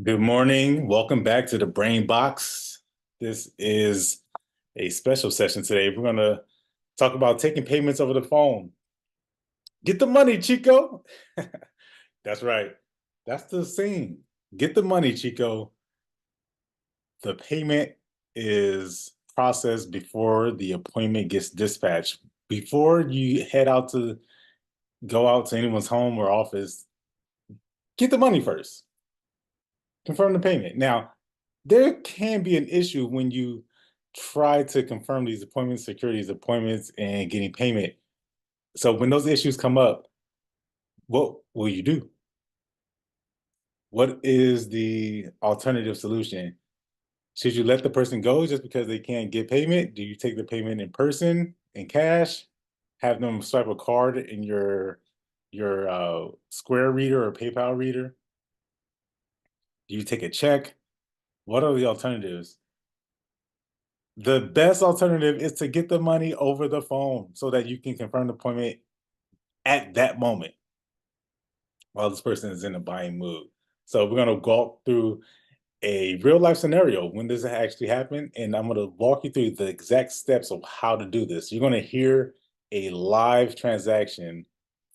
Good morning. Welcome back to the BRAINBOX. This is a special session today. We're going to talk about taking payments over the phone. Get the money, Chico. That's right. That's the scene. Get the money, Chico. The payment is processed before the appointment gets dispatched. Before you head out to go out to anyone's home or office, get the money first. Confirm the payment. Now, there can be an issue when you try to confirm these appointments, secure these appointments, and getting payment. So when those issues come up, what will you do? What is the alternative solution? Should you let the person go just because they can't get payment? Do you take the payment in person, in cash, have them swipe a card in your Square reader or PayPal reader? Do you take a check? What are the alternatives? The best alternative is to get the money over the phone so that you can confirm the appointment at that moment while this person is in a buying mood. So we're going to go through a real life scenario when this actually happened, and I'm going to walk you through the exact steps of how to do this. You're going to hear a live transaction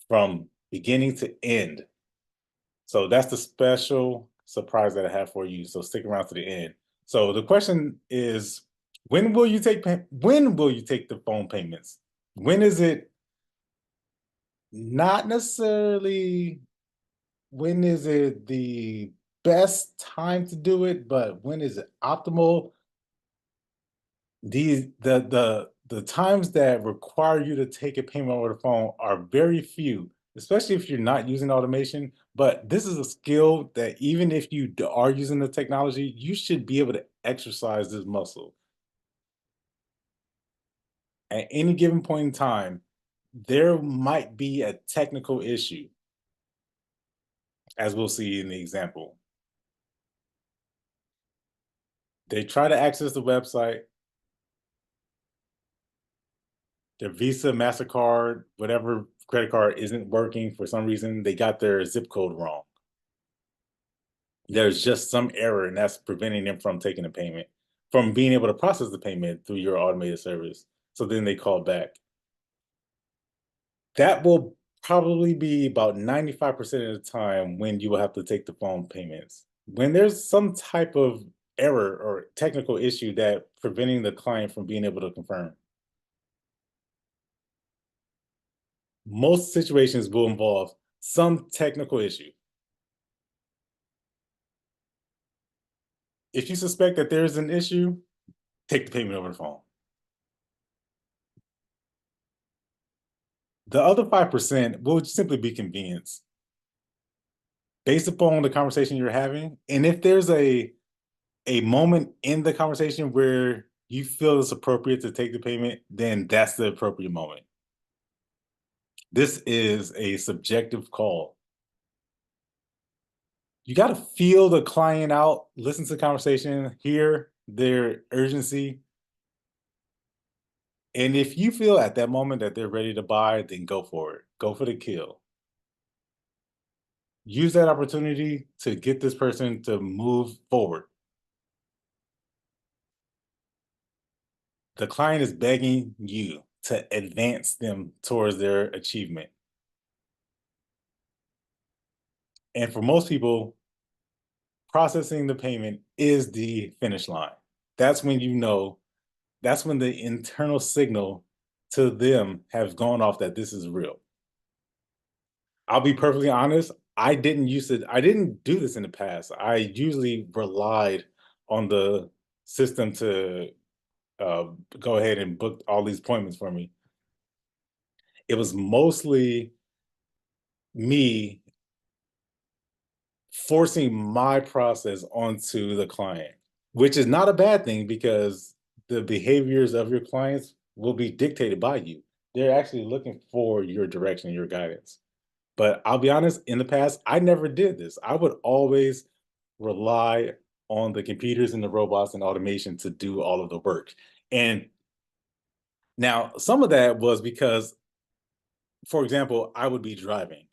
from beginning to end. So that's the special surprise that I have for you. So stick around to the end. So the question is, when will you take the phone payments? When is it not necessarily when is it the best time to do it, but when is it optimal? The times that require you to take a payment over the phone are very few, especially if you're not using automation. But this is a skill that even if you are using the technology, you should be able to exercise this muscle. At any given point in time, there might be a technical issue, as we'll see in the example. They try to access the website, their Visa, MasterCard, whatever credit card isn't working for some reason. They got their zip code wrong. There's just some error, and that's preventing them from taking a payment, from being able to process the payment through your automated service. So then they call back. That will probably be about 95% of the time when you will have to take the phone payments. When there's some type of error or technical issue that preventing the client from being able to confirm. Most situations will involve some technical issue. If you suspect that there's an issue, take the payment over the phone. The other 5% will simply be convenience based upon the conversation you're having. And if there's a moment in the conversation where you feel it's appropriate to take the payment, then that's the appropriate moment. This is a subjective call. You got to feel the client out, listen to the conversation, hear their urgency. And if you feel at that moment that they're ready to buy, then go for it. Go for the kill. Use that opportunity to get this person to move forward. The client is begging you to advance them towards their achievement. And for most people, processing the payment is the finish line. That's when you know, that's when the internal signal to them have gone off that this is real. I'll be perfectly honest, I didn't do this in the past. I usually relied on the system to go ahead and book all these appointments for me. It was mostly me forcing my process onto the client, which is not a bad thing because the behaviors of your clients will be dictated by you. They're actually looking for your direction, your guidance. But I'll be honest, in the past, I never did this. I would always rely on the computers and the robots and automation to do all of the work. And now some of that was because, for example, I would be driving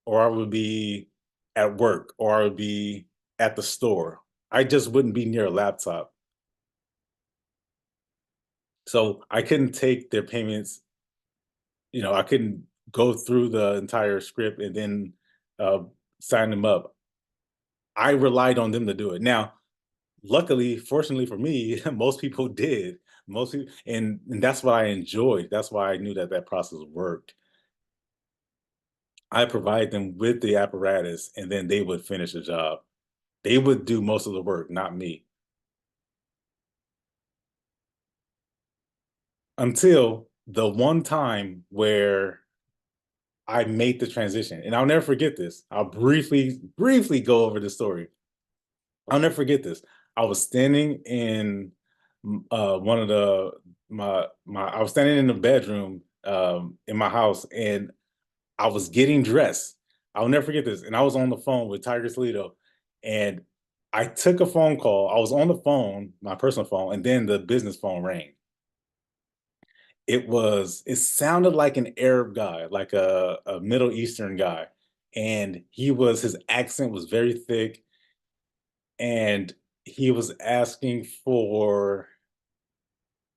or I would be at work or I would be at the store. I just wouldn't be near a laptop. So I couldn't take their payments, I couldn't go through the entire script and then uh, sign them up. I relied on them to do it. Now, luckily, fortunately for me, most people did. Most people, and that's what I enjoyed. That's why I knew that that process worked. I provide them with the apparatus, and then they would finish the job. They would do most of the work, not me. Until the one time where I made the transition, and I'll never forget this. I'll briefly go over the story. I'll never forget this. I was standing in one of the my I was standing in the bedroom in my house, and I was getting dressed. I'll never forget this. And I was on the phone with Tiger Toledo, and I took a phone call. I was on the phone, my personal phone, and then the business phone rang. It sounded like an Arab guy, like a Middle Eastern guy. And his accent was very thick, and he was asking for,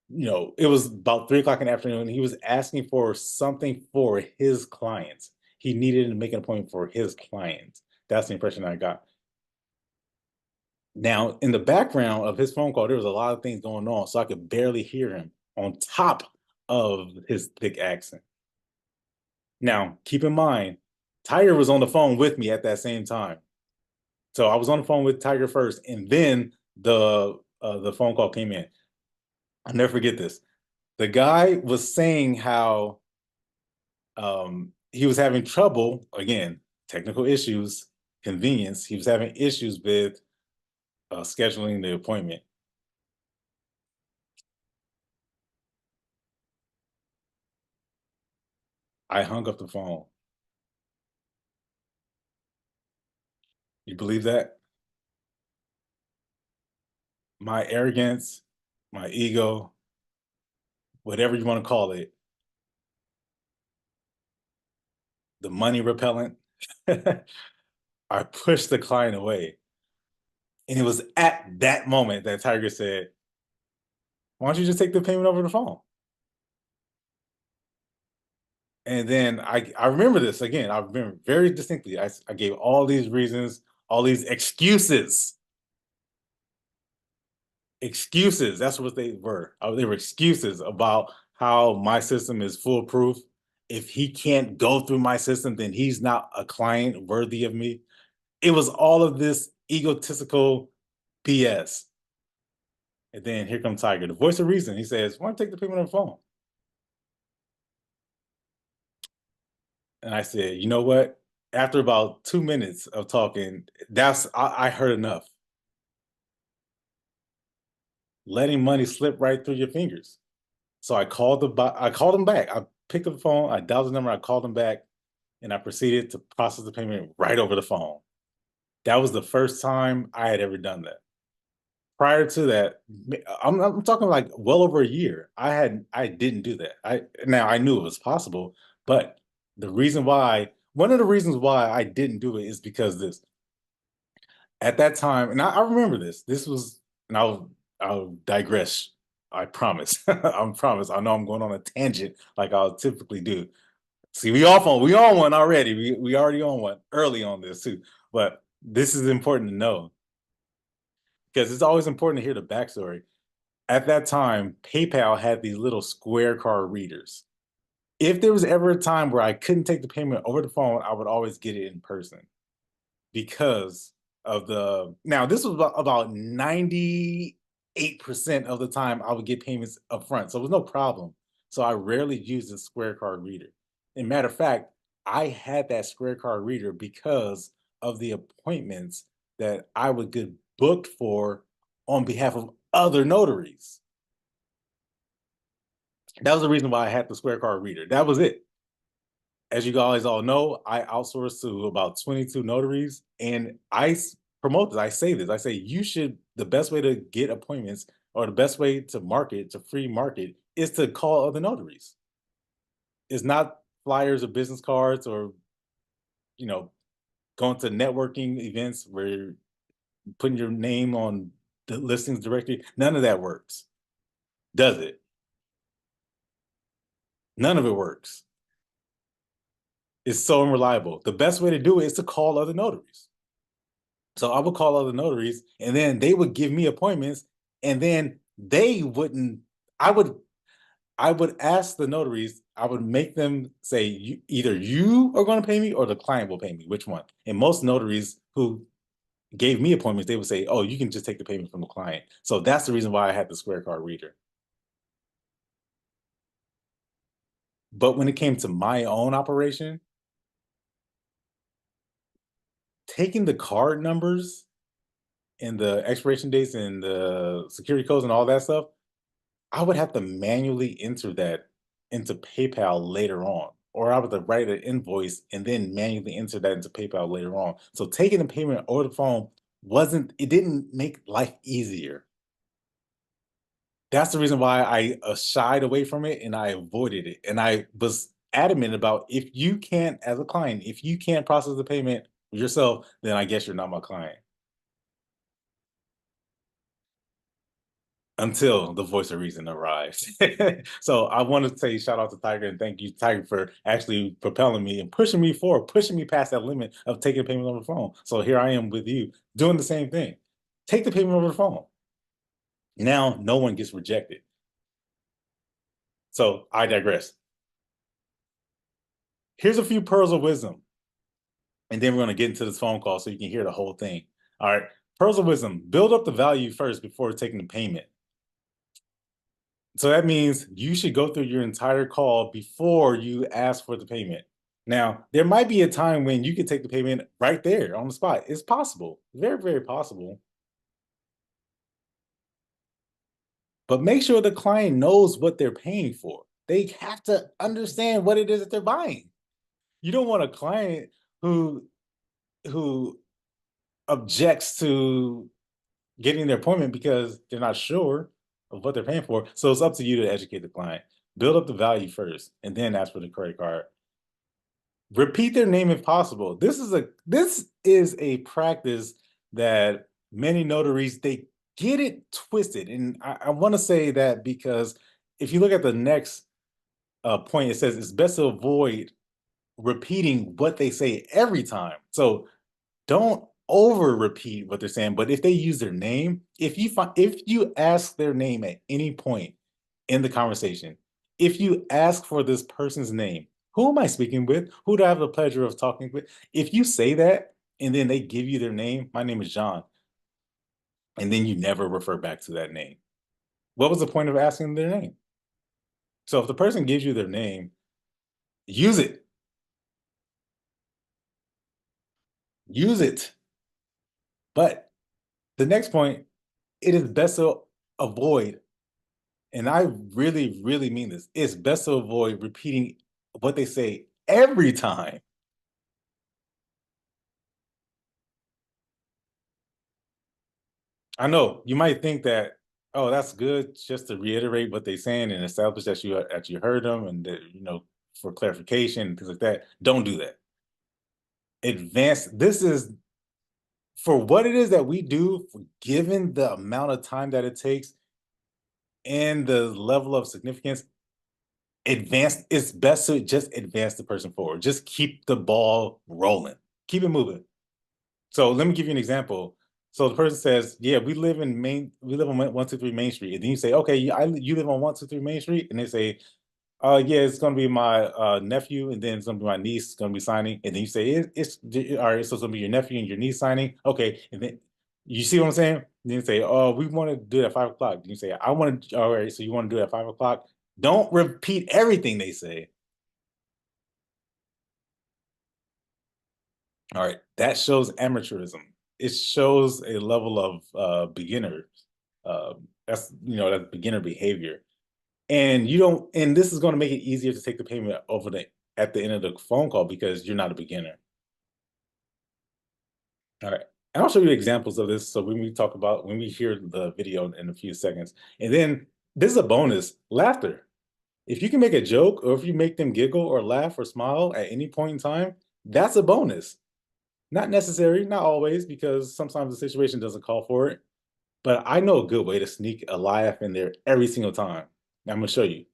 it was about 3 o'clock in the afternoon. He was asking for something for his clients. He needed to make an appointment for his clients. That's the impression I got. Now, in the background of his phone call, there was a lot of things going on, so I could barely hear him on top of his thick accent. Now, keep in mind, Tiger was on the phone with me at that same time. So I was on the phone with Tiger first, and then the phone call came in. I'll never forget this. The guy was saying how he was having trouble, again, technical issues, convenience. He was having issues with scheduling the appointment. I hung up the phone. You believe that? My arrogance, my ego, whatever you want to call it, the money repellent, I pushed the client away. And it was at that moment that Tiger said, "Why don't you just take the payment over the phone?" And then I remember this again. I remember very distinctly. I gave all these reasons, all these excuses. Excuses. That's what they were. They were excuses about how my system is foolproof. If he can't go through my system, then he's not a client worthy of me. It was all of this egotistical BS. And then here comes Tiger, the voice of reason. He says, "Why don't you take the payment on the phone?" And I said, "You know what? After about 2 minutes of talking, I heard enough. Letting money slip right through your fingers." So I called him back. I picked up the phone, I dialed the number, I called him back, and I proceeded to process the payment right over the phone. That was the first time I had ever done that. Prior to that, I'm talking like well over a year. I didn't do that. I knew it was possible, but one of the reasons why I didn't do it is because this at that time, and I remember this. This was, and I'll digress. I promise. I promise. I know I'm going on a tangent like I'll typically do. See, we on one already. We already on one early on this too. But this is important to know because it's always important to hear the backstory. At that time, PayPal had these little square card readers. If there was ever a time where I couldn't take the payment over the phone, I would always get it in person because of now this was about 98% of the time I would get payments up front. So it was no problem. So I rarely used the square card reader. And matter of fact, I had that square card reader because of the appointments that I would get booked for on behalf of other notaries. That was the reason why I had the square card reader. That was it. As you guys all know, I outsource to about 22 notaries, and promote this. I say this. I say the best way to get appointments or the best way to market, to free market, is to call other notaries. It's not flyers or business cards or, you know, going to networking events where putting your name on the listings directory. None of that works. Does it? None of it works. It's so unreliable. The best way to do it is to call other notaries. So I would call other notaries, and then they would give me appointments, and then they wouldn't. I would ask the notaries. I would make them say, either you are going to pay me or the client will pay me. Which one? And most notaries who gave me appointments, they would say, "Oh, you can just take the payment from the client." So that's the reason why I had the Square Card reader. But when it came to my own operation, taking the card numbers and the expiration dates and the security codes and all that stuff, I would have to manually enter that into PayPal later on, or I would have to write an invoice and then manually enter that into PayPal later on. So taking the payment over the phone it didn't make life easier. That's the reason why I shied away from it and I avoided it. And I was adamant about, if you can't, as a client, if you can't process the payment yourself, then I guess you're not my client. Until the voice of reason arrives. So I want to say shout out to Tiger and thank you, Tiger, for actually propelling me and pushing me forward, pushing me past that limit of taking payment over the phone. So here I am with you doing the same thing. Take the payment over the phone. Now no one gets rejected. So I digress. Here's a few pearls of wisdom. And then we're going to get into this phone call so you can hear the whole thing. All right. Pearls of wisdom: build up the value first before taking the payment. So that means you should go through your entire call before you ask for the payment. Now, there might be a time when you could take the payment right there on the spot. It's possible, very, very possible. But make sure the client knows what they're paying for. They have to understand what it is that they're buying. You don't want a client who objects to getting their appointment because they're not sure of what they're paying for. So it's up to you to educate the client. Build up the value first, and then ask for the credit card. Repeat their name if possible. This is a practice that many notaries, they get it twisted. And I want to say that because if you look at the next point, it says it's best to avoid repeating what they say every time. So don't over repeat what they're saying. But if they use their name, if you ask their name at any point in the conversation, if you ask for this person's name, who am I speaking with? Who do I have the pleasure of talking with? If you say that and then they give you their name, my name is John, and then you never refer back to that name, what was the point of asking their name? So if the person gives you their name, use it. Use it. But the next point, it is best to avoid, and I really, really mean this, it's best to avoid repeating what they say every time. I know you might think that, oh, that's good just to reiterate what they're saying and establish that you heard them, and that, for clarification and things like that. Don't do that. This is for what it is that we do, given the amount of time that it takes and the level of significance. It's best to just advance the person forward. Just keep the ball rolling. Keep it moving. So let me give you an example. So the person says, "Yeah, we live on 123 Main Street." And then you say, "Okay, you live on 123 Main Street?" And they say, yeah, it's gonna be my nephew, and then it's gonna be my niece gonna be signing." And then you say, it's all right, so it's gonna be your nephew and your niece signing. Okay, and then you see what I'm saying? And then you say, "Oh, we want to do it at 5 o'clock." Then you say, "I want to." All right, so you want to do it at 5 o'clock? Don't repeat everything they say. All right, that shows amateurism. It shows a level of beginner. That's beginner behavior. And you don't, and this is going to make it easier to take the payment at the end of the phone call because you're not a beginner. All right. And I'll show you examples of this. So when we hear the video in a few seconds, and then this is a bonus: laughter. If you can make a joke, or if you make them giggle or laugh or smile at any point in time, that's a bonus. Not necessary, not always, because sometimes the situation doesn't call for it. But I know a good way to sneak a laugh in there every single time. I'm gonna show you.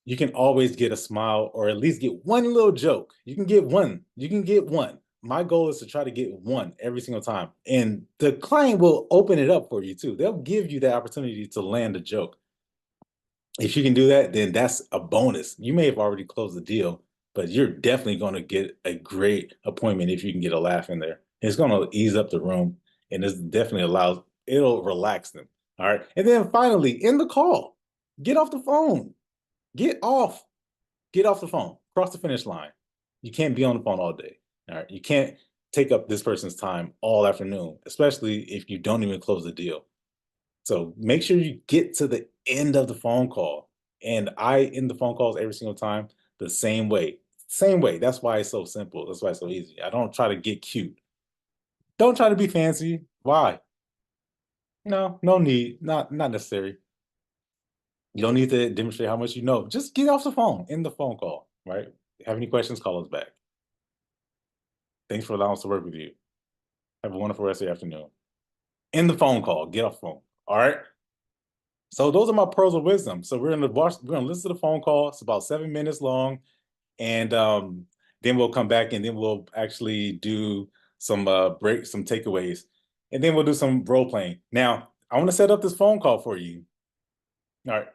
You can always get a smile or at least get one little joke. You can get one. You can get one. My goal is to try to get one every single time. And the client will open it up for you too. They'll give you the opportunity to land a joke. If you can do that, then that's a bonus. You may have already closed the deal, but you're definitely going to get a great appointment if you can get a laugh in there. It's going to ease up the room, and this definitely allows, it'll relax them. All right. And then finally, end the call. Get off the phone. Get off. Get off the phone. Cross the finish line. You can't be on the phone all day. All right. You can't take up this person's time all afternoon, especially if you don't even close the deal. So make sure you get to the end of the phone call. And I end the phone calls every single time the same way. Same way. That's why it's so simple. That's why it's so easy. I don't try to get cute. Don't try to be fancy. Why? No, no need. Not necessary. You don't need to demonstrate how much you know. Just get off the phone, end the phone call, right? Have any questions, call us back. Thanks for allowing us to work with you. Have a wonderful rest of your afternoon. End the phone call. Get off the phone. All right. So those are my pearls of wisdom. So we're gonna listen to the phone call. It's about 7 minutes long, and then we'll come back and then we'll actually do some some takeaways, and then we'll do some role playing. Now I want to set up this phone call for you. All right,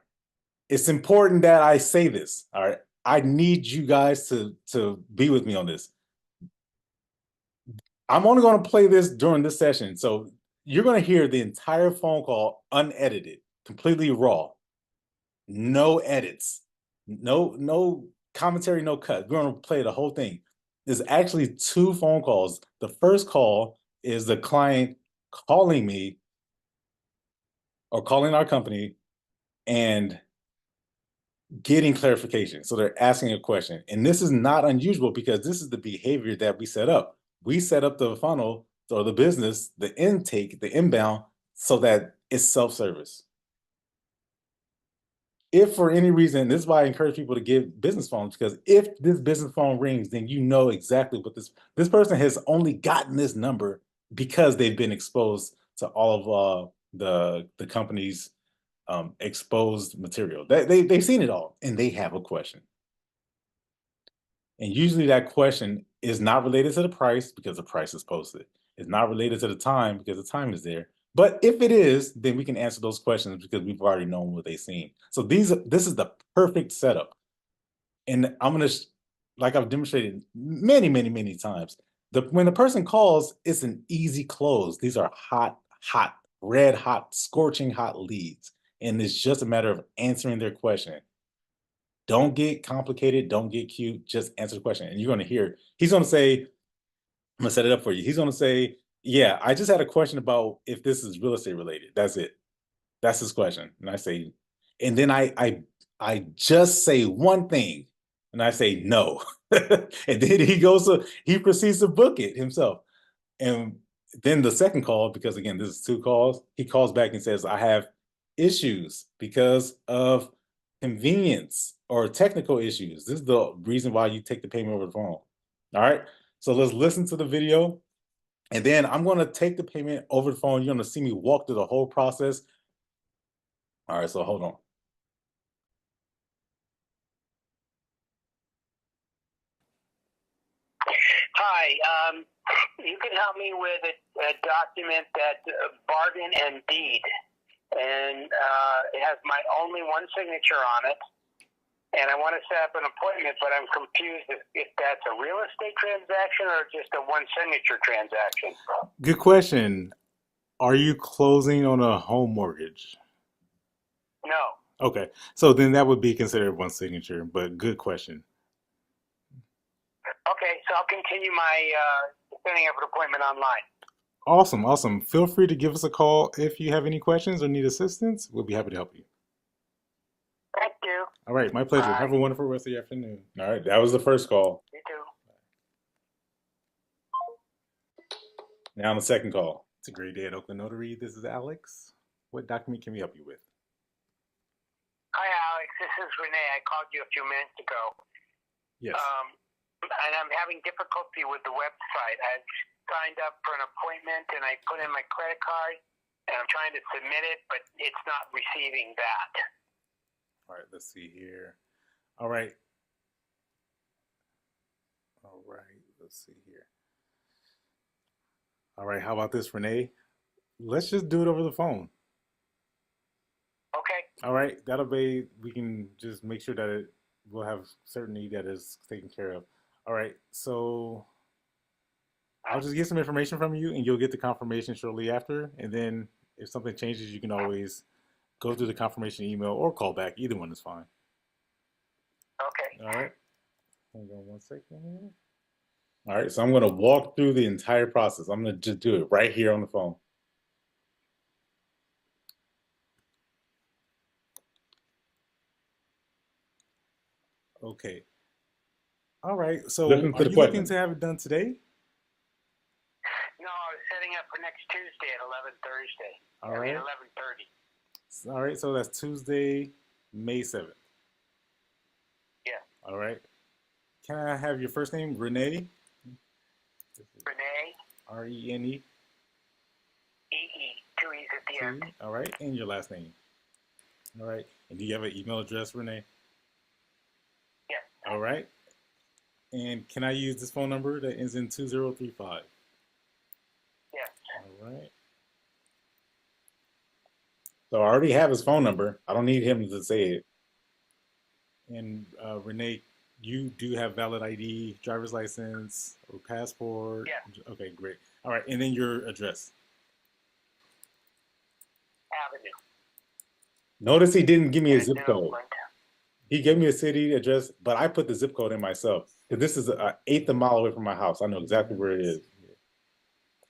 it's important that I say this. All right, I need you guys to be with me on this. I'm only going to play this during this session, so you're going to hear the entire phone call unedited, completely raw. No edits, no commentary, no cut. We're gonna play the whole thing. There's actually 2 phone calls. The first call is the client calling me or calling our company and getting clarification. So they're asking a question. And this is not unusual because this is the behavior that we set up. We set up the funnel or the business, the intake, the inbound, so that it's self-service. If for any reason, this is why I encourage people to get business phones, because if this business phone rings, then you know exactly what this person has only gotten this number because they've been exposed to all of the company's exposed material. They've seen it all and they have a question. And usually that question is not related to the price because the price is posted. It's not related to the time because the time is there. But if it is, then we can answer those questions because we've already known what they've seen. So this is the perfect setup. And I'm going to, like I've demonstrated many times, when the person calls, it's an easy close. These are hot, red hot, scorching hot leads. And it's just a matter of answering their question. Don't get complicated. Don't get cute. Just answer the question. And you're going to hear, he's going to say, I'm going to set it up for you. He's going to say, yeah, I just had a question about if this is real estate related. That's it. That's his question. And I say, and then I just say one thing and I say no. And then he proceeds to book it himself. And then the second call, because again, this is 2 calls, he calls back and says, I have issues because of convenience or technical issues. This is the reason why you take the payment over the phone. All right. So let's listen to the video. And then I'm going to take the payment over the phone. You're going to see me walk through the whole process. All right. So hold on. Hi, you can help me with a document that bargain and deed, and it has my only one signature on it, and I want to set up an appointment, but I'm confused if that's a real estate transaction or just a one signature transaction. Good question. Are you closing on a home mortgage? No. Okay, so then that would be considered one signature, but good question. Okay, so I'll continue my setting up an appointment online. Awesome. Feel free to give us a call if you have any questions or need assistance. We'll be happy to help you. Thank you. All right, my pleasure. Bye. Have a wonderful rest of your afternoon. All right, that was the first call. You too. Now on the second call. It's a great day at Oakland Notary. This is Alex. What document can we help you with? Hi, Alex. This is Renee. I called you a few minutes ago. Yes. and I'm having difficulty with the website. I've signed up for an appointment and I put in my credit card and I'm trying to submit it, but it's not receiving that. All right, let's see here. All right. All right, let's see here. All right, how about this, Renee? Let's just do it over the phone. Okay. All right, that'll be, we can just make sure that we'll have certainty that is taken care of. All right, so I'll just get some information from you and you'll get the confirmation shortly after. And then if something changes, you can always go through the confirmation email or call back. Either one is fine. Okay. All right. Hold on 1 second here. All right, so I'm going to walk through the entire process. I'm going to just do it right here on the phone. Okay. All right, so are you looking to have it done today? No, I was setting up for next Tuesday at 11 Thursday. All right. 11:30. All right, so that's Tuesday, May 7th. Yeah. All right. Can I have your first name, Renee? Renee. R-E-N-E. E-E. 2 E's at the end. All right, and your last name. All right, and do you have an email address, Renee? Yes. All right. And can I use this phone number that ends in 2035? Yes. All right. So I already have his phone number. I don't need him to say it. And Renee, you do have valid ID, driver's license, or passport? Yeah. Okay, great. All right, and then your address. Avenue. Notice he didn't give me a zip code. Oakland. He gave me a city address, but I put the zip code in myself. Because this is an eighth of a mile away from my house. I know exactly where it is.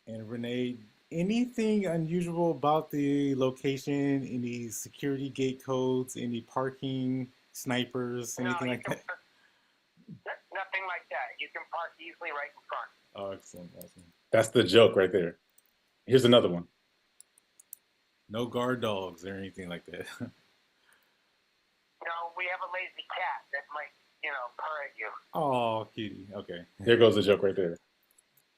And Renee, anything unusual about the location? Any security gate codes? Any parking snipers? Anything like that? Nothing like that. You can park easily right in front. Oh, excellent. Awesome. That's the joke right there. Here's another one. No guard dogs or anything like that. No, we have a lazy cat that might, purr at you. Oh, cutie. Okay. There goes the joke right there.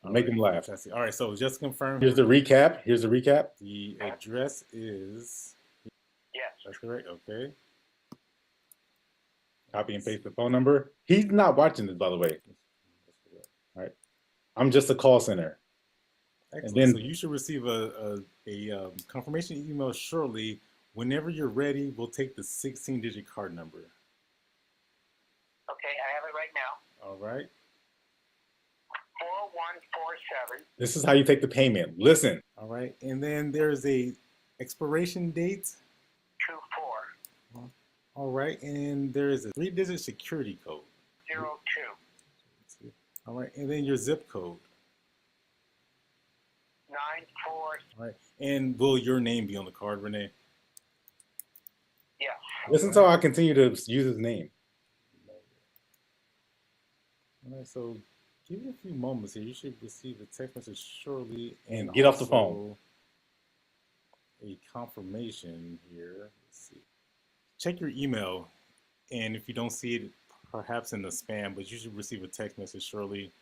Make him laugh. Fantastic. All right, so just to confirm. Here's the recap. The address is. Yes. That's correct. Okay. Copy and paste the phone number. He's not watching this, by the way. All right. I'm just a call center. Excellent. And then, so you should receive a confirmation email shortly. Whenever you're ready, we'll take the 16-digit card number. Okay, I have it right now. All right. 4147. This is how you take the payment. Listen. All right, and then there's a expiration date. 24. All right, and there is a 3-digit security code. 02. All right, and then your zip code. 94. All right, and will your name be on the card, Renee? Yes. Listen until I continue to use his name. All right, so give it a few moments here. You should receive a text message shortly. And get off the phone. A confirmation here. Let's see. Check your email. And if you don't see it, perhaps in the spam, but you should receive a text message shortly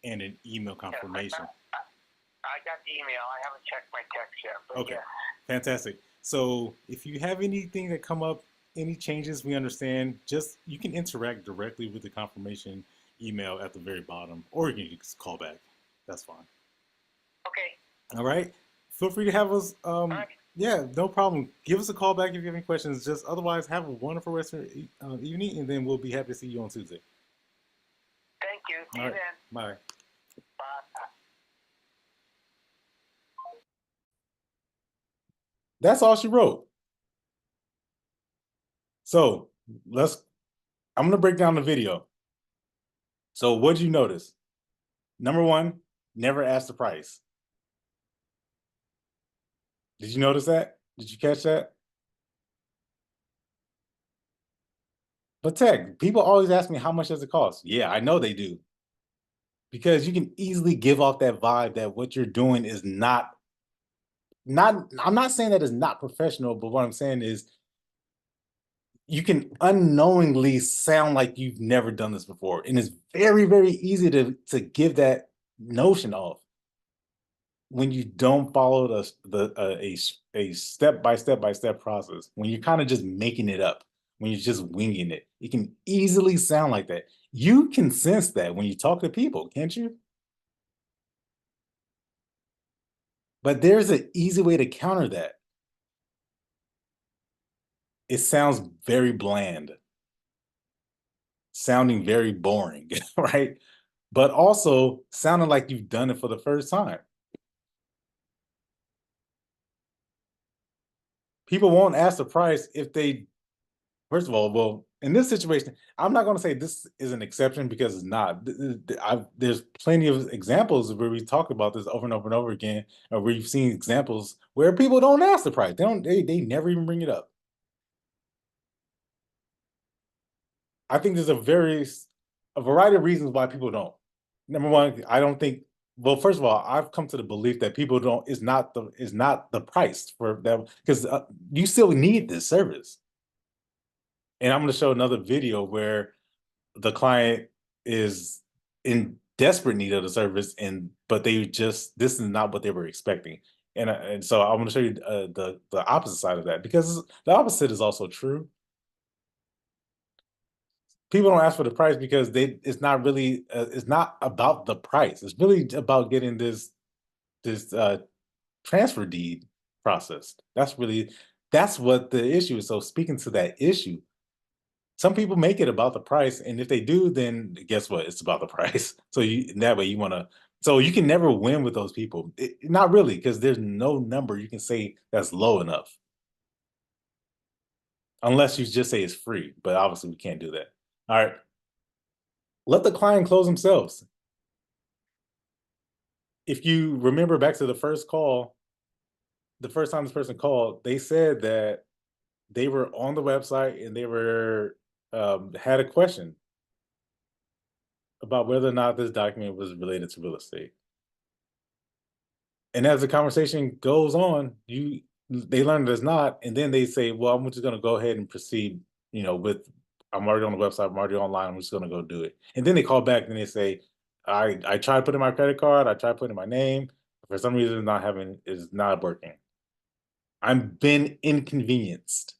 and an email confirmation. I got the email. I haven't checked my text yet. But okay. Yeah. Fantastic. So if you have anything that come up, any changes, we understand, you can interact directly with the confirmation email at the very bottom, or you can just call back. That's fine. Okay. All right. Feel free to have us. Right. Yeah, no problem. Give us a call back if you have any questions. Just otherwise, have a wonderful rest of your evening, and then we'll be happy to see you on Tuesday. Thank you. See you then. Bye. Bye. That's all she wrote. So I'm going to break down the video. So what did you notice? Number one, never ask the price. Did you notice that? Did you catch that? But Tekk, people always ask me, how much does it cost? Yeah, I know they do. Because you can easily give off that vibe that what you're doing is not, I'm not saying that it's not professional, but what I'm saying is you can unknowingly sound like you've never done this before. And it's very, very easy to give that notion off when you don't follow a step by step by step process, when you're kind of just making it up, when you're just winging it, it can easily sound like that. You can sense that when you talk to people, can't you? But there's an easy way to counter that. It sounds very bland, sounding very boring, right? But also sounding like you've done it for the first time. People won't ask the price if they, first of all, well, in this situation, I'm not going to say this is an exception because it's not. There's plenty of examples where we talk about this over and over and over again, or where you've seen examples where people don't ask the price. They never even bring it up. I think there's a variety of reasons why people don't. Number one, I don't think. Well, first of all, I've come to the belief that people don't is not the price for that, because you still need this service. And I'm going to show another video where the client is in desperate need of the service, but this is not what they were expecting. And so I'm going to show you the opposite side of that, because the opposite is also true. People don't ask for the price because it's not really it's not about the price. It's really about getting this transfer deed processed. That's what the issue is. So speaking to that issue, some people make it about the price, and if they do, then guess what? It's about the price. So that way you want to. So you can never win with those people. Not really, because there's no number you can say that's low enough, unless you just say it's free. But obviously we can't do that. All right. Let the client close themselves. If you remember back to the first call, the first time this person called, they said that they were on the website and they were had a question about whether or not this document was related to real estate. And as the conversation goes on, they learn that it's not, and then they say, "Well, I'm just going to go ahead and proceed. With I'm already on the website, I'm already online. I'm just going to go do it." And then they call back and they say, "I tried putting my credit card, I tried putting my name. For some reason, it's not working. I'm been inconvenienced."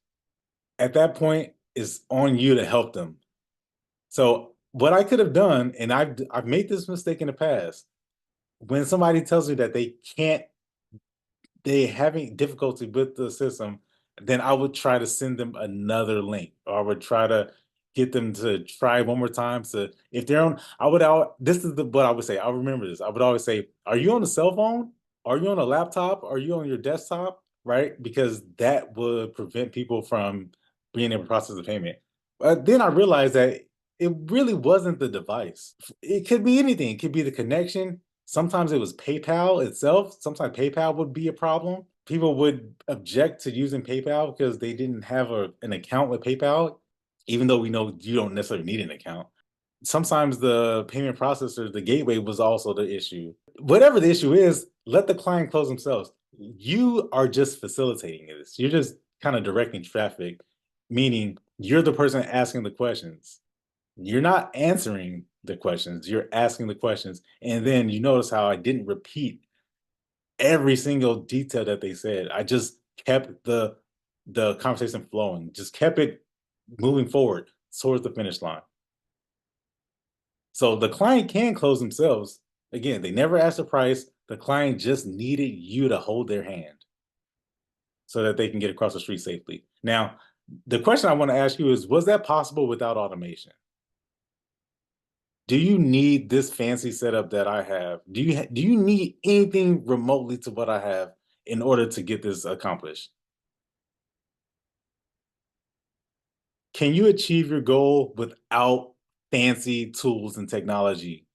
At that point, it's on you to help them. So what I could have done, and I've made this mistake in the past, when somebody tells me that they having difficulty with the system, then I would try to send them another link, or I would try to get them to try one more time. So if they're on, this is what I would say. I'll remember this. I would always say, "Are you on a cell phone? Are you on a laptop? Are you on your desktop?" Right? Because that would prevent people from being able to process the payment. But then I realized that it really wasn't the device. It could be anything. It could be the connection. Sometimes it was PayPal itself. Sometimes PayPal would be a problem. People would object to using PayPal because they didn't have an account with PayPal, even though we know you don't necessarily need an account. Sometimes the payment processor, the gateway, was also the issue. Whatever the issue is, let the client close themselves. You are just facilitating this. You're just kind of directing traffic, meaning you're the person asking the questions. You're not answering the questions, you're asking the questions. And then you notice how I didn't repeat every single detail that they said. I just kept the conversation flowing, just kept it moving forward towards the finish line. So the client can close themselves. Again, they never asked the price. The client just needed you to hold their hand so that they can get across the street safely. Now, the question I want to ask you is, was that possible without automation? Do you need this fancy setup that I have? Do you need anything remotely to what I have in order to get this accomplished? Can you achieve your goal without fancy tools and technology?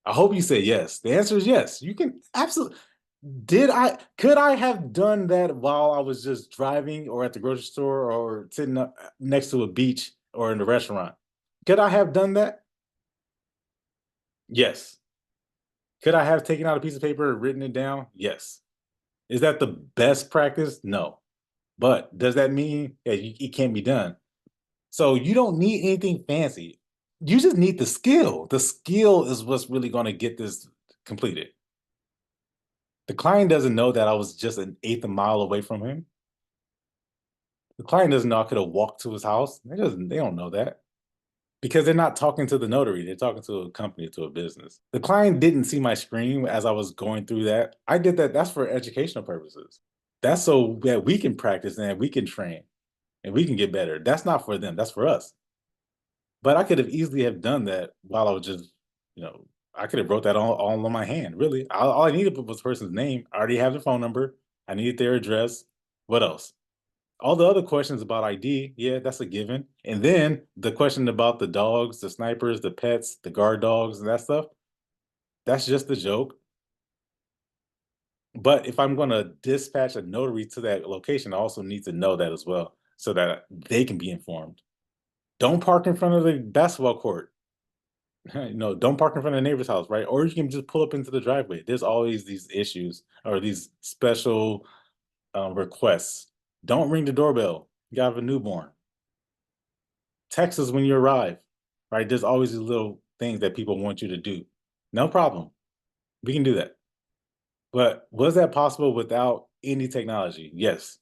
I hope you say yes. The answer is yes. You can absolutely. Could I have done that while I was just driving or at the grocery store or sitting up next to a beach or in a restaurant? Could I have done that? Yes. Could I have taken out a piece of paper and written it down? Yes. Is that the best practice? No. But does that mean that it can't be done? So you don't need anything fancy. You just need the skill. The skill is what's really going to get this completed. The client doesn't know that I was just an eighth of a mile away from him. The client doesn't know I could have walked to his house. They don't know that because they're not talking to the notary. They're talking to a company, to a business. The client didn't see my screen as I was going through that. I did that. That's for educational purposes. That's so that we can practice and we can train and we can get better. That's not for them. That's for us. But I could have easily have done that while I was just, I could have wrote that all on my hand. Really, all I needed was the person's name. I already have their phone number. I needed their address. What else? All the other questions about ID, yeah, that's a given. And then the question about the dogs, the snipers, the pets, the guard dogs, and that stuff, that's just a joke. But if I'm going to dispatch a notary to that location, I also need to know that as well so that they can be informed. Don't park in front of the basketball court. Don't park in front of the neighbor's house, right? Or you can just pull up into the driveway. There's always these issues or these special requests. Don't ring the doorbell. You have a newborn. Text us when you arrive, right? There's always these little things that people want you to do. No problem. We can do that. But was that possible without any technology? Yes.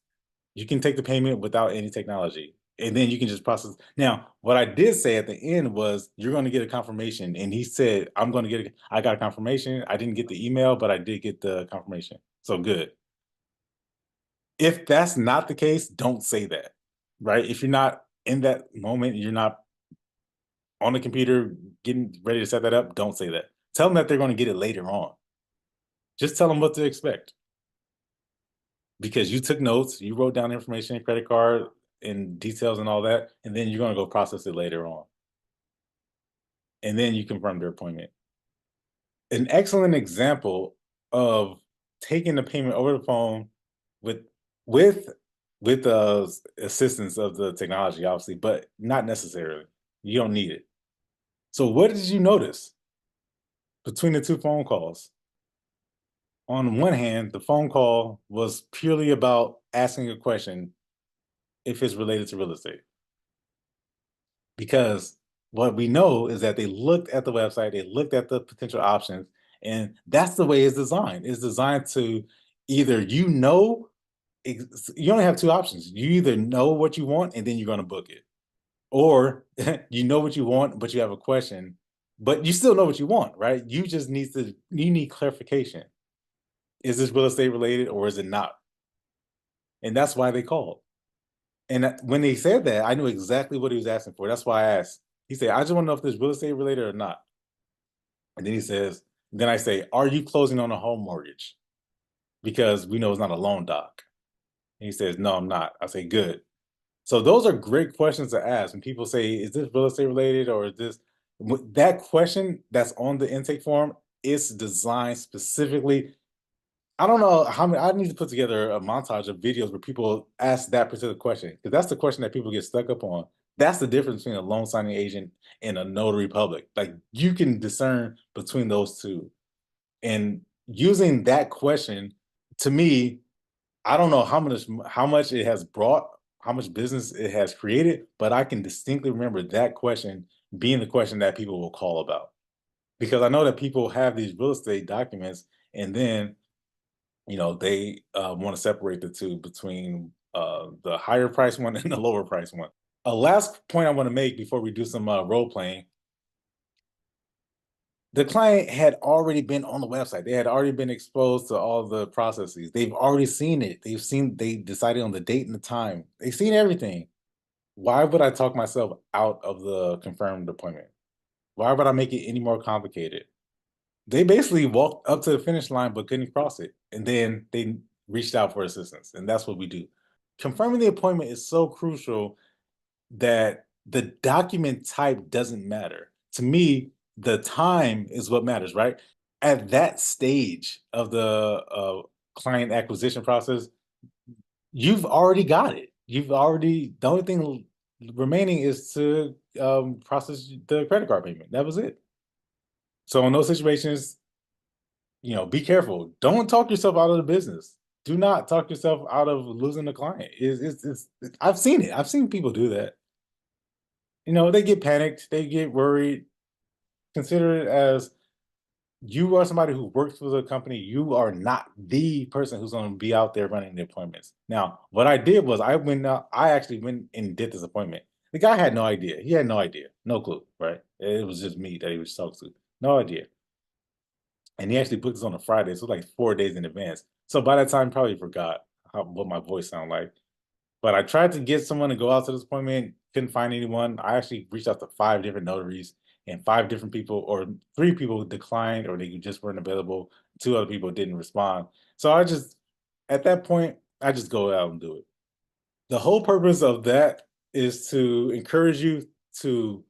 You can take the payment without any technology. And then you can just process. Now, what I did say at the end was you're going to get a confirmation. And he said, I got a confirmation. I didn't get the email, but I did get the confirmation. So good. If that's not the case, don't say that, right? If you're not in that moment, you're not on the computer getting ready to set that up, don't say that. Tell them that they're going to get it later on. Just tell them what to expect. Because you took notes, you wrote down information, credit card, and details and all that, and then you're going to go process it later on. And then you confirm their appointment. An excellent example of taking the payment over the phone with with assistance of the technology, obviously, but not necessarily. You don't need it. So what did you notice between the two phone calls? On one hand, the phone call was purely about asking a question if it's related to real estate. Because what we know is that they looked at the website, they looked at the potential options, and that's the way it's designed. It's designed to either you only have two options. You either know what you want and then you're going to book it, or you know what you want, but you have a question, but you still know what you want, right? You need clarification. Is this real estate related or is it not? And that's why they called. And when they said that, I knew exactly what he was asking for. That's why I asked. He said, I just want to know if this real estate related or not. And then I say, are you closing on a home mortgage? Because we know it's not a loan doc. And he says, no, I'm not. I say, good. So those are great questions to ask. When people say, is this real estate related or is this, that question that's on the intake form is designed specifically. I don't know how many. I need to put together a montage of videos where people ask that particular question because that's the question that people get stuck up on. That's the difference between a loan signing agent and a notary public. Like you can discern between those two, and using that question to me, I don't know how much it has brought, how much business it has created, but I can distinctly remember that question being the question that people will call about because I know that people have these real estate documents and then they want to separate the two between the higher price one and the lower price one. A last point I want to make before we do some role playing. The client had already been on the website. They had already been exposed to all the processes. They've already seen it. They decided on the date and the time. They've seen everything. Why would I talk myself out of the confirmed appointment? Why would I make it any more complicated? They basically walked up to the finish line but couldn't cross it. And then they reached out for assistance. And that's what we do. Confirming the appointment is so crucial that the document type doesn't matter. To me, the time is what matters, right? At that stage of the client acquisition process, you've already got it. The only thing remaining is to process the credit card payment. That was it. So in those situations, be careful. Don't talk yourself out of the business. do not talk yourself out of losing a client. I've seen it. I've seen people do that. You know, they get panicked, they get worried. Consider it as you are somebody who works for the company. You are not the person who's going to be out there running the appointments. Now, what I did was I actually went and did this appointment. The guy had no idea. He had no idea, no clue, right? It was just me that he was talking to. No idea. And he actually put this on a Friday, so like 4 days in advance. So by that time, probably forgot what my voice sounded like. But I tried to get someone to go out to this appointment, couldn't find anyone. I actually reached out to 5 different notaries, and 5 different people, or 3 people declined, or they just weren't available. 2 other people didn't respond. So at that point, I just go out and do it. The whole purpose of that is to encourage you to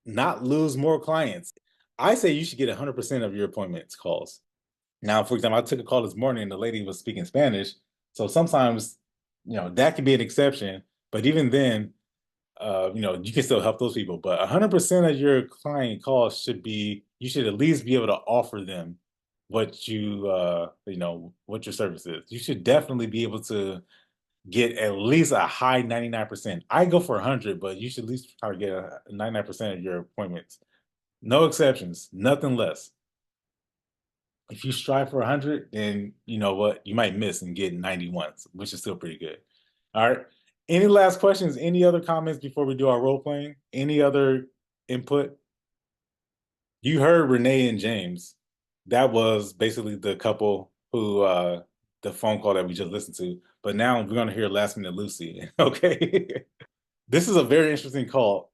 not lose more clients. I say you should get 100% of your appointments calls. Now, for example, I took a call this morning and the lady was speaking Spanish. So sometimes, that can be an exception. But even then, you can still help those people. But 100% of your client calls you should at least be able to offer them what your service is. You should definitely be able to get at least a high 99%. I go for 100, but you should at least try to get a 99% of your appointments. No exceptions, nothing less. If you strive for 100, then you know what? You might miss and get 91, which is still pretty good. All right. Any last questions? Any other comments before we do our role playing? Any other input? You heard Renee and James. That was basically the couple who the phone call that we just listened to. But now we're going to hear Last Minute Lucy. Okay. This is a very interesting call.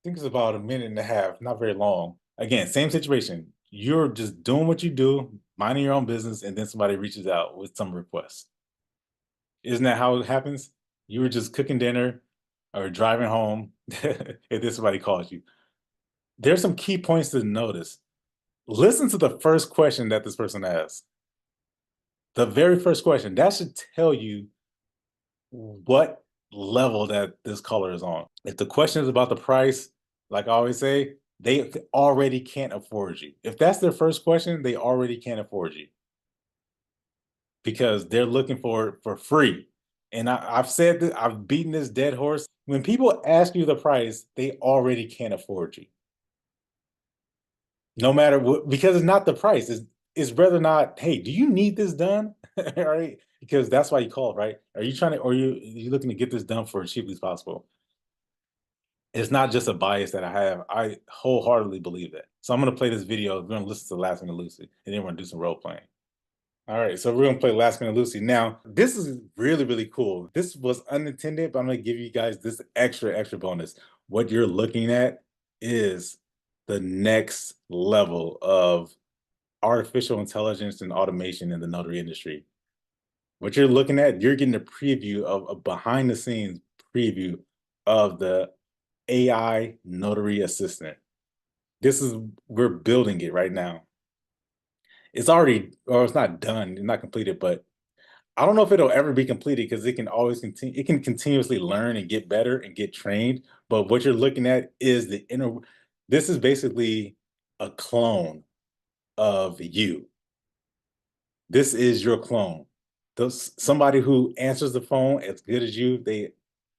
I think it's about a minute and a half, not very long. Again, same situation. You're just doing what you do, minding your own business, and then somebody reaches out with some request. Isn't that how it happens? You were just cooking dinner or driving home, and then somebody calls you. There's some key points to notice. Listen to the first question that this person asks. The very first question, that should tell you what level that this caller is on. If the question is about the price, like I always say, they already can't afford you. If that's their first question, they already can't afford you because they're looking for it for free. And I've said that I've beaten this dead horse. When people ask you the price, they already can't afford you. No matter what, because it's not the price. It's rather not, hey, do you need this done? All right. Because that's why you call, right? Are you trying to, or you looking to get this done for as cheaply as possible? It's not just a bias that I have. I wholeheartedly believe that. So I'm going to play this video. We're going to listen to Last Minute Lucy, and then we're going to do some role playing. All right, so we're going to play Last Minute Lucy. Now, this is really, really cool. This was unintended, but I'm going to give you guys this extra bonus. What you're looking at is the next level of artificial intelligence and automation in the notary industry. What you're looking at, you're getting a preview of a behind the scenes preview of the AI notary assistant. We're building it right now. It's already, or it's not done, it's not completed, but I don't know if it'll ever be completed because it can always continue, it can continuously learn and get better and get trained. But what you're looking at is this is basically a clone of you. This is your clone. Somebody who answers the phone as good as you, they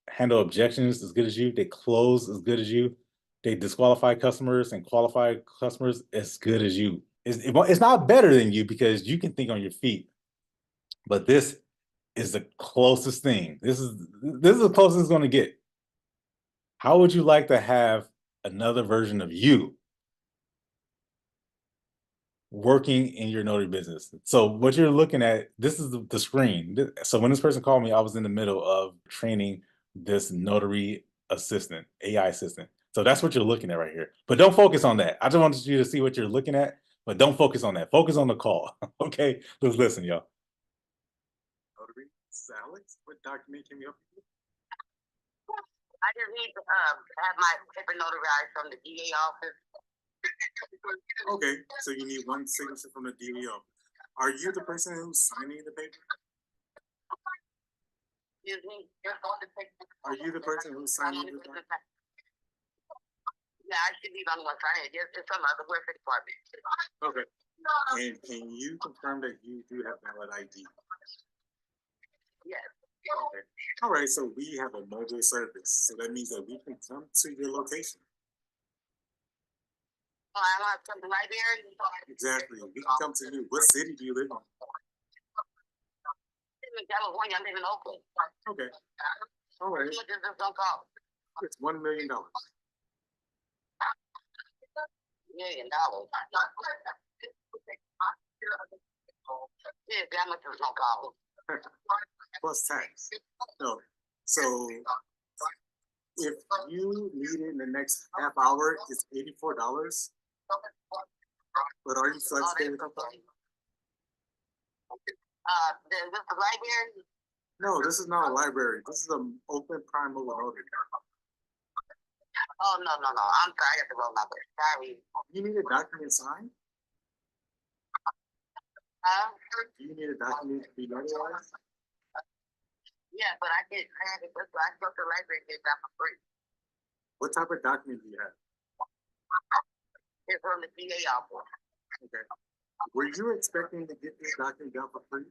handle objections as good as you, they close as good as you, they disqualify customers and qualify customers as good as you. It's not better than you because you can think on your feet, but this is the closest thing. This is the closest it's going to get. How would you like to have another version of you working in your notary business? So what you're looking at, this is the screen. So when this person called me, I was in the middle of training this notary assistant, AI assistant. So that's what you're looking at right here. But don't focus on that. I just wanted you to see what you're looking at, but don't focus on that. Focus on the call. Okay, let's listen, y'all. Notary, this is Alex. What document can we help you with? I just need to have my paper notarized from the DA office. Okay, so you need one signature from the DA office. Are you the person who's signing the paper? Excuse me? Are you the person who's signing the paper? Yeah, I should be on one signing it. It's from the welfare department. Okay. And can you confirm that you do have valid ID? Yes. Okay. All right, so we have a mobile service. So that means that we can come to your location. Oh, I want to come to the library? Exactly. We can come to you. What city do you live in? I live in California. I live in Oakland. Okay. All right. How much is this going to cost? It's $1 million. $1 million. Yeah, how much is it going to cost? Plus tax. No. So if you need it in the next half hour, it's $84. But are you flexible with that? Is this the library? No, this is not a library. This is an open prime mobile notary. Oh, no. I'm sorry. I got the wrong number. Sorry. You need a document signed? Do you need a document to be notarized? Yeah, but I had it. I go to the library and get that for free. What type of document do you have? It's from the DA office. Okay. Were you expecting to get this document done for free?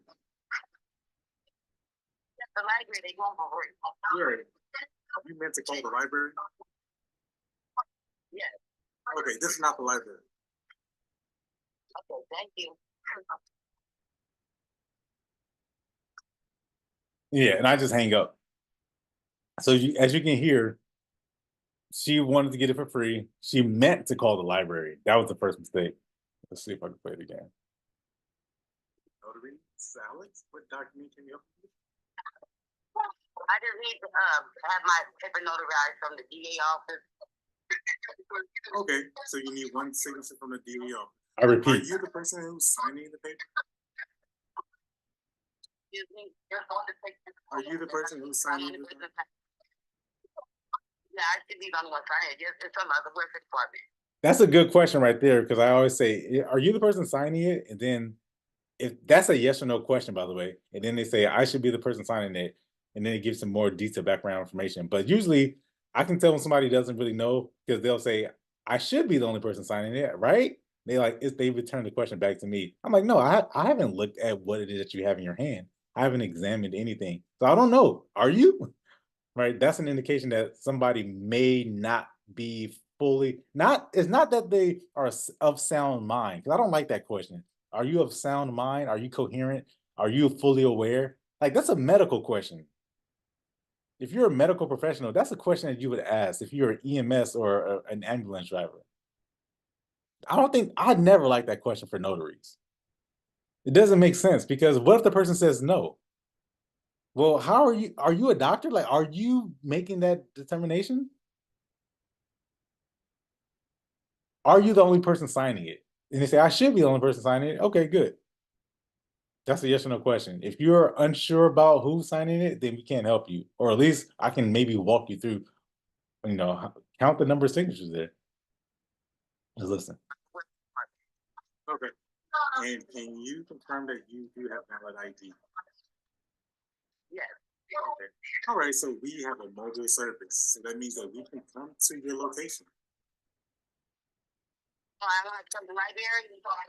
Yeah, the library, they go for free. Yeah. You meant to call the library? Yes. Okay, this is not the library. Okay, thank you. Yeah, and I just hang up. So as you can hear, she wanted to get it for free. She meant to call the library. That was the first mistake. Let's see if I can play it again. Notary, Alex, what document can you help me with? I just need to have my paper notarized from the DA office. Okay, so you need one signature from the DA office. I repeat. Are you the person who's signing the paper? Excuse me. Are you the person who's signing the paper? Yeah, I should be the one signing it. It's from the worship department. That's a good question right there, because I always say, are you the person signing it? And then if that's a yes or no question, by the way, and then they say, I should be the person signing it, and then it gives some more detailed background information. But usually I can tell when somebody doesn't really know, because they'll say, I should be the only person signing it, right? They return the question back to me. I'm like, no, I haven't looked at what it is that you have in your hand. I haven't examined anything. So I don't know. Are you? Right? That's an indication that somebody may not be fully, it's not that they are of sound mind, because I don't like that question. Are you of sound mind? Are you coherent? Are you fully aware? Like, that's a medical question. If you're a medical professional, that's a question that you would ask if you're an EMS or an ambulance driver. I'd never like that question for notaries. It doesn't make sense, because what if the person says no? Well, are you a doctor? Like, are you making that determination? Are you the only person signing it? And they say, I should be the only person signing it. Okay, good. That's a yes or no question. If you're unsure about who's signing it, then we can't help you. Or at least I can maybe walk you through, count the number of signatures there. Just listen. Okay. And can you confirm that you do have valid ID? Yes. Okay. All right, so we have a mobile service. So that means that we can come to your location. Oh, I want to come to the library?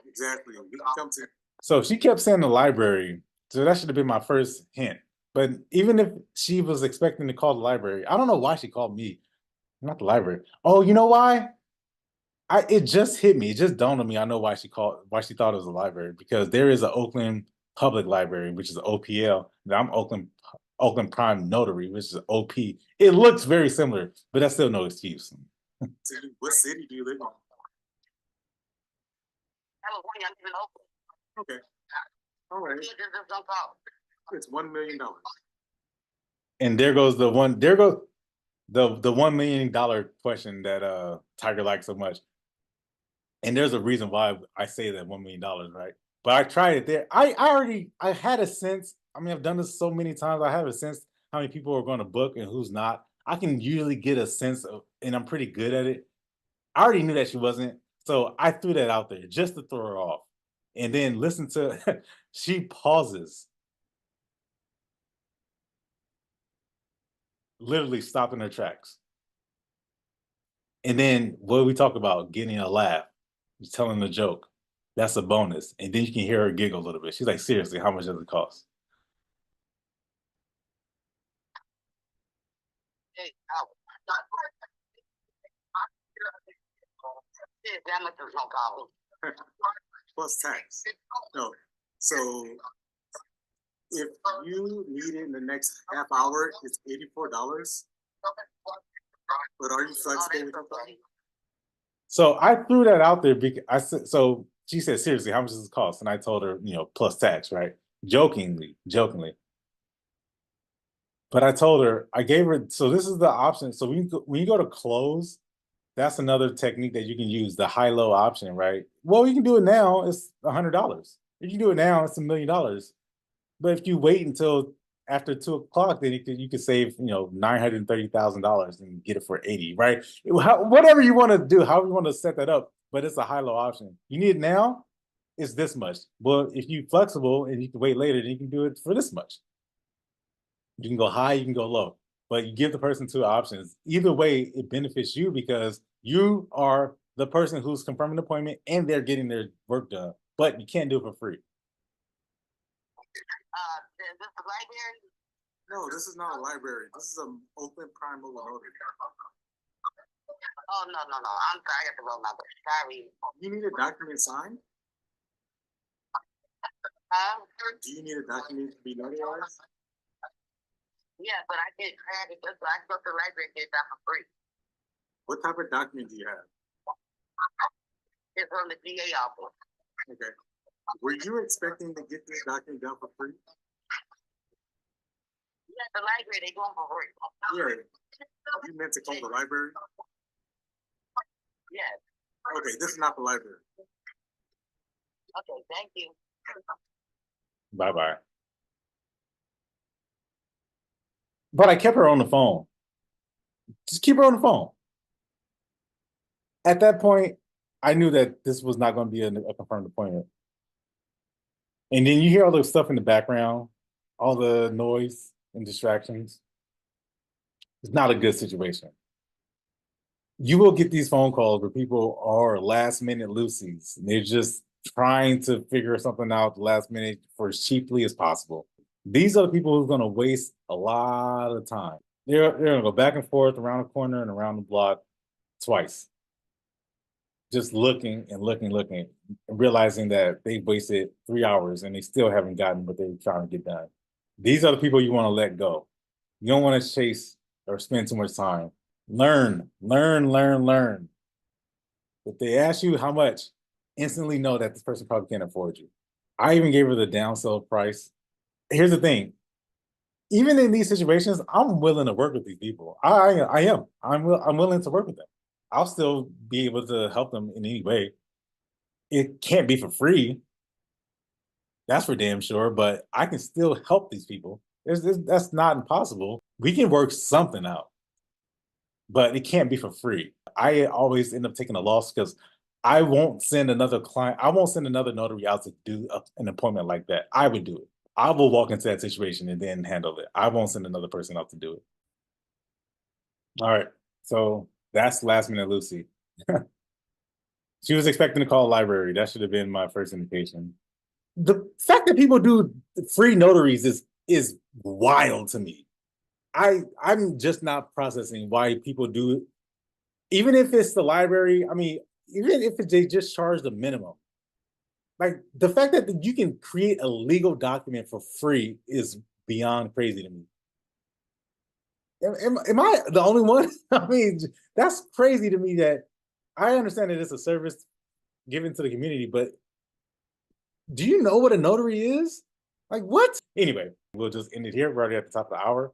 Exactly. We can come to. So she kept saying the library. So that should have been my first hint. But even if she was expecting to call the library, I don't know why she called me, not the library. Oh, you know why? It just hit me. It just dawned on me. I know why she thought it was a library, because there is an Oakland Public Library, which is OPL. And I'm Oakland Prime Notary, which is OP. It looks very similar, but that's still no excuse. What city do you live in? California, I live in Oakland. Okay. All right. It's $1 million. And there goes the $1 million question that Tiger likes so much. And there's a reason why I say that $1 million, right? But I tried it there. I had a sense. I mean, I've done this so many times. I have a sense how many people are going to book and who's not. I can usually get a sense of, and I'm pretty good at it. I already knew that she wasn't. So I threw that out there just to throw her off. And then listen to, she pauses. Literally stopped in her tracks. And then what we talk about, getting a laugh, telling a joke. That's a bonus. And then you can hear her giggle a little bit. She's like, seriously, how much does it cost? Plus tax. No. So if you need it in the next half hour, it's $84. But are you flexible with that? So I threw that out there because I said, so she said, seriously, how much does this cost? And I told her, plus tax, right? Jokingly. But I told her, I gave her, so this is the option. So when you go to close, that's another technique that you can use, the high-low option, right? Well, you can do it now, it's $100. If you do it now, it's $1 million. But if you wait until after 2 o'clock, then you could save, $930,000 and get it for 80, right? Whatever you want to do, however you want to set that up, but it's a high-low option. You need it now, it's this much. Well, if you're flexible and you can wait later, then you can do it for this much. You can go high, you can go low, but you give the person 2 options. Either way, it benefits you because you are the person who's confirming the appointment and they're getting their work done, but you can't do it for free. Is this the library? No, this is not a library. This is an open prime mobile notary. Oh, no. I'm sorry, I got the wrong number. Sorry. You need a document signed? Do you need a document to be notarized? Yeah, but I get credit. That's why I go to the library and get that for free. What type of document do you have? It's from the DA office. Okay. Were you expecting to get this document done for free? Yeah, the library, they going for free. Yeah. You meant to call the library? Yes. Okay, this is not the library. Okay, thank you. Bye-bye. But I kept her on the phone. Just keep her on the phone. At that point, I knew that this was not going to be a confirmed appointment. And then you hear all the stuff in the background, all the noise and distractions. It's not a good situation. You will get these phone calls where people are last minute loosies. They're just trying to figure something out last minute for as cheaply as possible. These are the people who are going to waste a lot of time. They're going to go back and forth around the corner and around the block twice. Just looking, and realizing that they wasted 3 hours and they still haven't gotten what they were trying to get done. These are the people you want to let go. You don't want to chase or spend too much time. Learn. If they ask you how much, instantly know that this person probably can't afford you. I even gave her the downsell price. Here's the thing. Even in these situations, I'm willing to work with these people. I am. I'm willing to work with them. I'll still be able to help them in any way. It can't be for free. That's for damn sure, but I can still help these people. That's not impossible. We can work something out, but it can't be for free. I always end up taking a loss because I won't send another client. I won't send another notary out to do an appointment like that. I would do it. I will walk into that situation and then handle it. I won't send another person out to do it. All right. So that's last minute Lucy. She was expecting to call a library. That should have been my first indication. The fact that people do free notaries is wild to me. I'm just not processing why people do it. Even if it's the library, I mean, even if they just charge the minimum. Like the fact that you can create a legal document for free is beyond crazy to me. Am I the only one? I mean, that's crazy to me that I understand that it's a service given to the community, but do you know what a notary is? Like what? Anyway, we'll just end it here. We're already at the top of the hour.